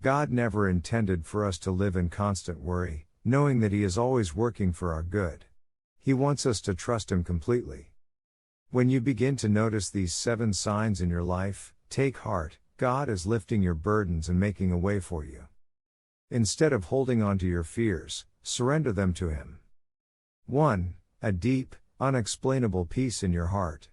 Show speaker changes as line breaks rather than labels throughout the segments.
God never intended for us to live in constant worry, knowing that He is always working for our good. He wants us to trust Him completely. When you begin to notice these 7 signs in your life, take heart, God is lifting your burdens and making a way for you. Instead of holding on to your fears, surrender them to Him. 1. A deep, unexplainable peace in your heart.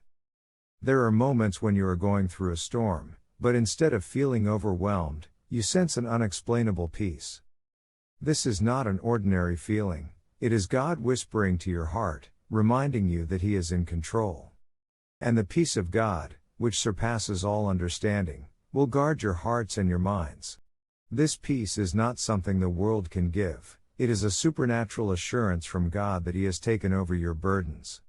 There are moments when you are going through a storm, but instead of feeling overwhelmed, you sense an unexplainable peace. This is not an ordinary feeling, it is God whispering to your heart, reminding you that He is in control. And the peace of God, which surpasses all understanding, will guard your hearts and your minds. This peace is not something the world can give, it is a supernatural assurance from God that He has taken over your burdens.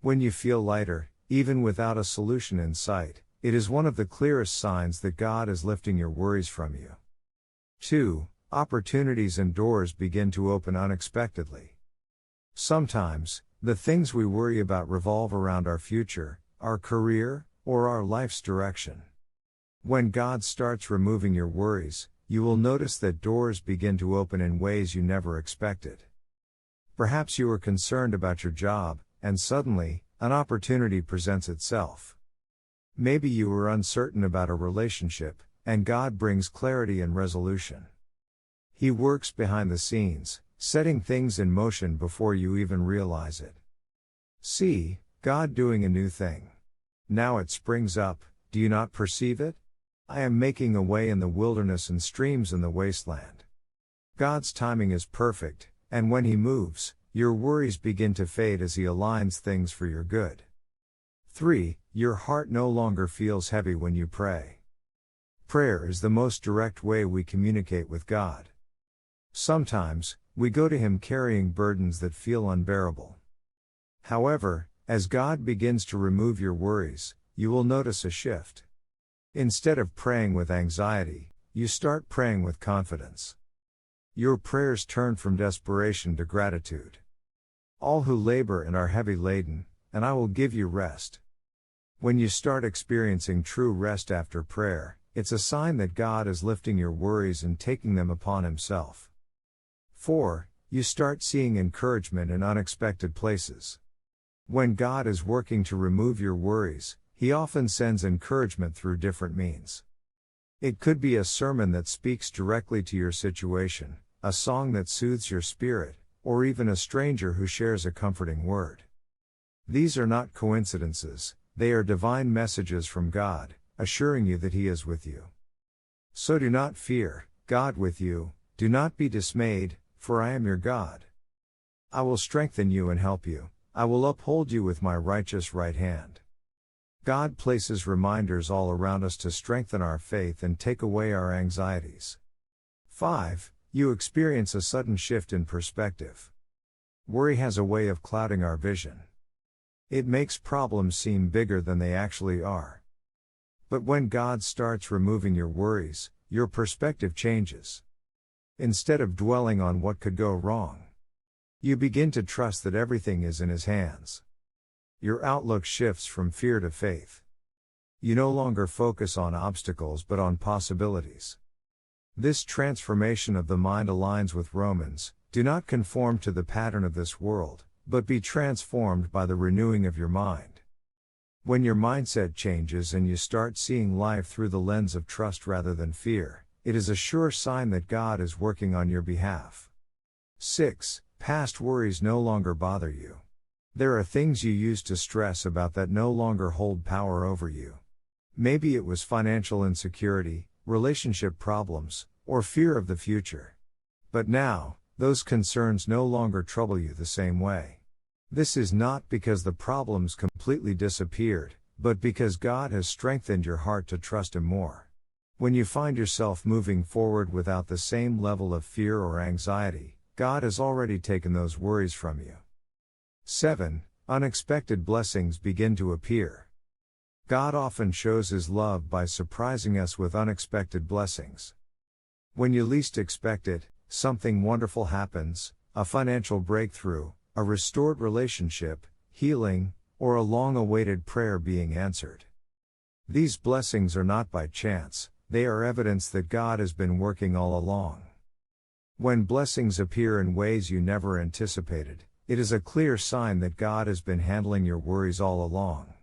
When you feel lighter, even without a solution in sight, it is one of the clearest signs that God is lifting your worries from you. 2. Opportunities and doors begin to open unexpectedly. Sometimes, the things we worry about revolve around our future, our career, or our life's direction. When God starts removing your worries, you will notice that doors begin to open in ways you never expected. Perhaps you were concerned about your job, and suddenly, an opportunity presents itself. Maybe you were uncertain about a relationship, and God brings clarity and resolution. He works behind the scenes, setting things in motion before you even realize it. See, God doing a new thing. Now it springs up, do you not perceive it? I am making a way in the wilderness and streams in the wasteland. God's timing is perfect, and when He moves, your worries begin to fade as He aligns things for your good. 3. Your heart no longer feels heavy when you pray. Prayer is the most direct way we communicate with God. Sometimes, we go to Him carrying burdens that feel unbearable. However, as God begins to remove your worries, you will notice a shift. Instead of praying with anxiety, you start praying with confidence. Your prayers turn from desperation to gratitude. All who labor and are heavy laden, and I will give you rest. When you start experiencing true rest after prayer, it's a sign that God is lifting your worries and taking them upon Himself. 4. You start seeing encouragement in unexpected places. When God is working to remove your worries, He often sends encouragement through different means. It could be a sermon that speaks directly to your situation, a song that soothes your spirit, or even a stranger who shares a comforting word. These are not coincidences, they are divine messages from God, assuring you that He is with you. So do not fear, God with you, do not be dismayed, for I am your God. I will strengthen you and help you, I will uphold you with my righteous right hand. God places reminders all around us to strengthen our faith and take away our anxieties. 5. You experience a sudden shift in perspective. Worry has a way of clouding our vision. It makes problems seem bigger than they actually are. But when God starts removing your worries, your perspective changes. Instead of dwelling on what could go wrong, you begin to trust that everything is in His hands. Your outlook shifts from fear to faith. You no longer focus on obstacles but on possibilities. This transformation of the mind aligns with Romans, do not conform to the pattern of this world, but be transformed by the renewing of your mind. When your mindset changes and you start seeing life through the lens of trust rather than fear, it is a sure sign that God is working on your behalf. 6. Past worries no longer bother you. There are things you used to stress about that no longer hold power over you. Maybe it was financial insecurity, relationship problems, or fear of the future. But now, those concerns no longer trouble you the same way. This is not because the problems completely disappeared, but because God has strengthened your heart to trust Him more. When you find yourself moving forward without the same level of fear or anxiety, God has already taken those worries from you. 7. Unexpected blessings begin to appear. God often shows His love by surprising us with unexpected blessings. When you least expect it, something wonderful happens, a financial breakthrough, a restored relationship, healing, or a long-awaited prayer being answered. These blessings are not by chance, They are evidence that God has been working all along. When blessings appear in ways you never anticipated, it is a clear sign that God has been handling your worries all along.